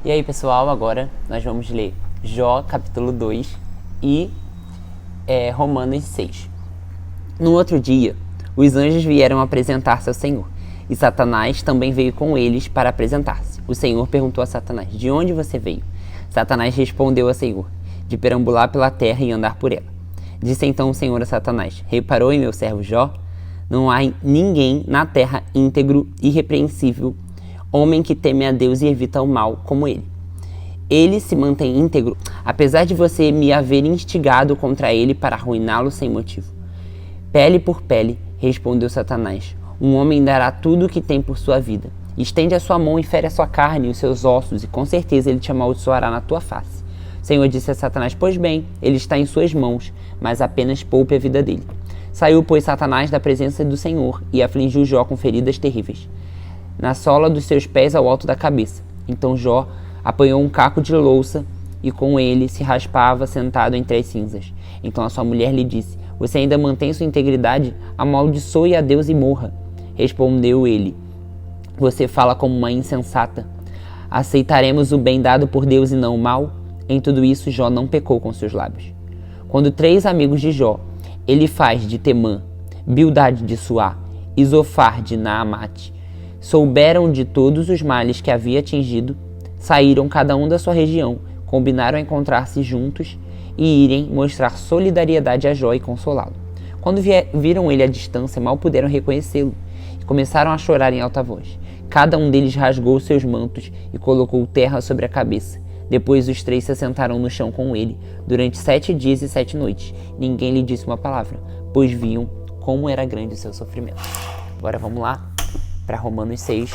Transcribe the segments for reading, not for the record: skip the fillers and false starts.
E aí, pessoal, agora nós vamos ler Jó, capítulo 2 e Romanos 6. No outro dia, os anjos vieram apresentar-se ao Senhor, e Satanás também veio com eles para apresentar-se. O Senhor perguntou a Satanás: de onde você veio? Satanás respondeu ao Senhor: de perambular pela terra e andar por ela. Disse então o Senhor a Satanás: reparou em meu servo Jó? Não há ninguém na terra íntegro, irrepreensível, homem que teme a Deus e evita o mal como ele. Ele se mantém íntegro, apesar de você me haver instigado contra ele para arruiná-lo sem motivo. Pele por pele, respondeu Satanás, um homem dará tudo o que tem por sua vida. Estende a sua mão e fere a sua carne e os seus ossos, e com certeza ele te amaldiçoará na tua face. O Senhor disse a Satanás: pois bem, ele está em suas mãos, mas apenas poupe a vida dele. Saiu, pois, Satanás da presença do Senhor e afligiu Jó com feridas terríveis, na sola dos seus pés ao alto da cabeça. Então Jó apanhou um caco de louça e com ele se raspava sentado entre as cinzas. Então a sua mulher lhe disse: você ainda mantém sua integridade? Amaldiçoe a Deus e morra. Respondeu ele: você fala como uma insensata. Aceitaremos o bem dado por Deus e não o mal? Em tudo isso Jó não pecou com seus lábios. Quando 3 amigos de Jó, Elifaz de Temã, Bildade de Suá e Zofar de Naamate, souberam de todos os males que havia atingido, saíram cada um da sua região, combinaram encontrar-se juntos e irem mostrar solidariedade a Jó e consolá-lo. Quando viram ele à distância, mal puderam reconhecê-lo e começaram a chorar em alta voz. Cada um deles rasgou seus mantos e colocou terra sobre a cabeça. Depois os 3 se assentaram no chão com ele, durante 7 dias e 7 noites. Ninguém lhe disse uma palavra, pois viam como era grande o seu sofrimento. Agora vamos lá para Romanos 6.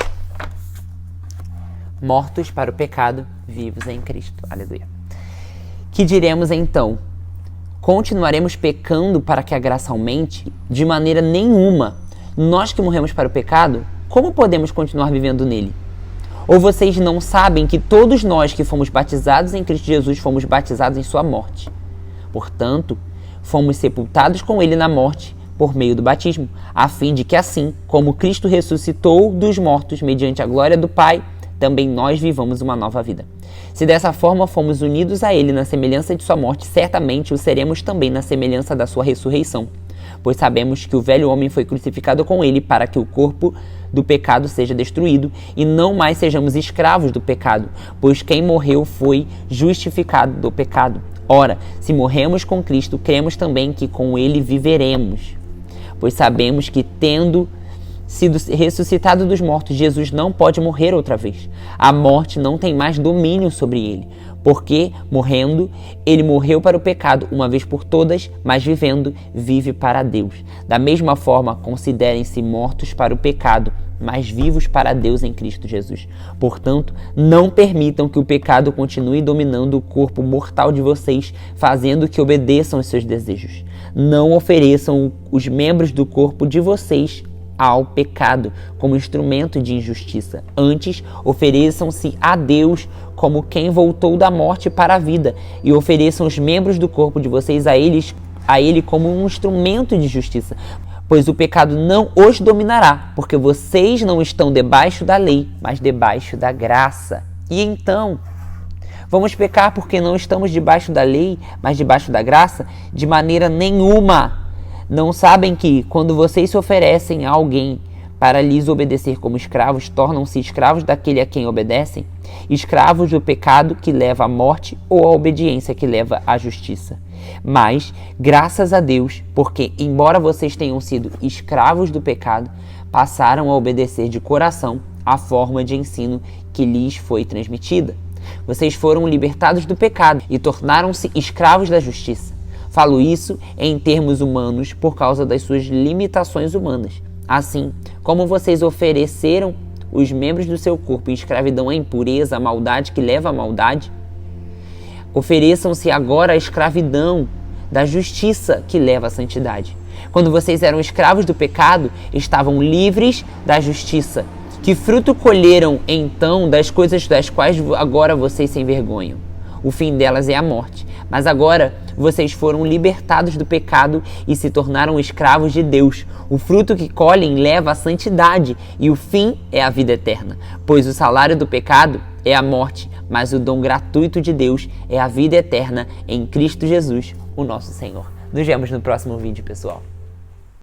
Mortos para o pecado, vivos em Cristo. Aleluia. Que diremos então? Continuaremos pecando para que a graça aumente? De maneira nenhuma. Nós que morremos para o pecado, como podemos continuar vivendo nele? Ou vocês não sabem que todos nós que fomos batizados em Cristo Jesus fomos batizados em sua morte? Portanto, fomos sepultados com ele na morte por meio do batismo, a fim de que assim, como Cristo ressuscitou dos mortos mediante a glória do Pai, também nós vivamos uma nova vida. Se dessa forma fomos unidos a ele na semelhança de sua morte, certamente o seremos também na semelhança da sua ressurreição. Pois sabemos que o velho homem foi crucificado com ele para que o corpo do pecado seja destruído e não mais sejamos escravos do pecado, pois quem morreu foi justificado do pecado. Ora, se morremos com Cristo, cremos também que com ele viveremos. Pois sabemos que, tendo sido ressuscitado dos mortos, Jesus não pode morrer outra vez. A morte não tem mais domínio sobre ele, porque, morrendo, ele morreu para o pecado uma vez por todas, mas vivendo, vive para Deus. Da mesma forma, considerem-se mortos para o pecado, mas vivos para Deus em Cristo Jesus. Portanto, não permitam que o pecado continue dominando o corpo mortal de vocês, fazendo que obedeçam os seus desejos. Não ofereçam os membros do corpo de vocês ao pecado como instrumento de injustiça. Antes, ofereçam-se a Deus como quem voltou da morte para a vida e ofereçam os membros do corpo de vocês a ele como um instrumento de justiça. Pois o pecado não os dominará, porque vocês não estão debaixo da lei, mas debaixo da graça. E então, vamos pecar porque não estamos debaixo da lei, mas debaixo da graça? De maneira nenhuma! Não sabem que, quando vocês se oferecem a alguém para lhes obedecer como escravos, tornam-se escravos daquele a quem obedecem? Escravos do pecado que leva à morte ou à obediência que leva à justiça? Mas, graças a Deus, porque, embora vocês tenham sido escravos do pecado, passaram a obedecer de coração a forma de ensino que lhes foi transmitida. Vocês foram libertados do pecado e tornaram-se escravos da justiça. Falo isso em termos humanos por causa das suas limitações humanas. Assim, como vocês ofereceram os membros do seu corpo em escravidão à impureza, à maldade que leva à maldade, ofereçam-se agora à escravidão da justiça que leva à santidade. Quando vocês eram escravos do pecado, estavam livres da justiça. Que fruto colheram então das coisas das quais agora vocês se envergonham? O fim delas é a morte. Mas agora vocês foram libertados do pecado e se tornaram escravos de Deus. O fruto que colhem leva à santidade e o fim é a vida eterna. Pois o salário do pecado é a morte, mas o dom gratuito de Deus é a vida eterna em Cristo Jesus, o nosso Senhor. Nos vemos no próximo vídeo, pessoal.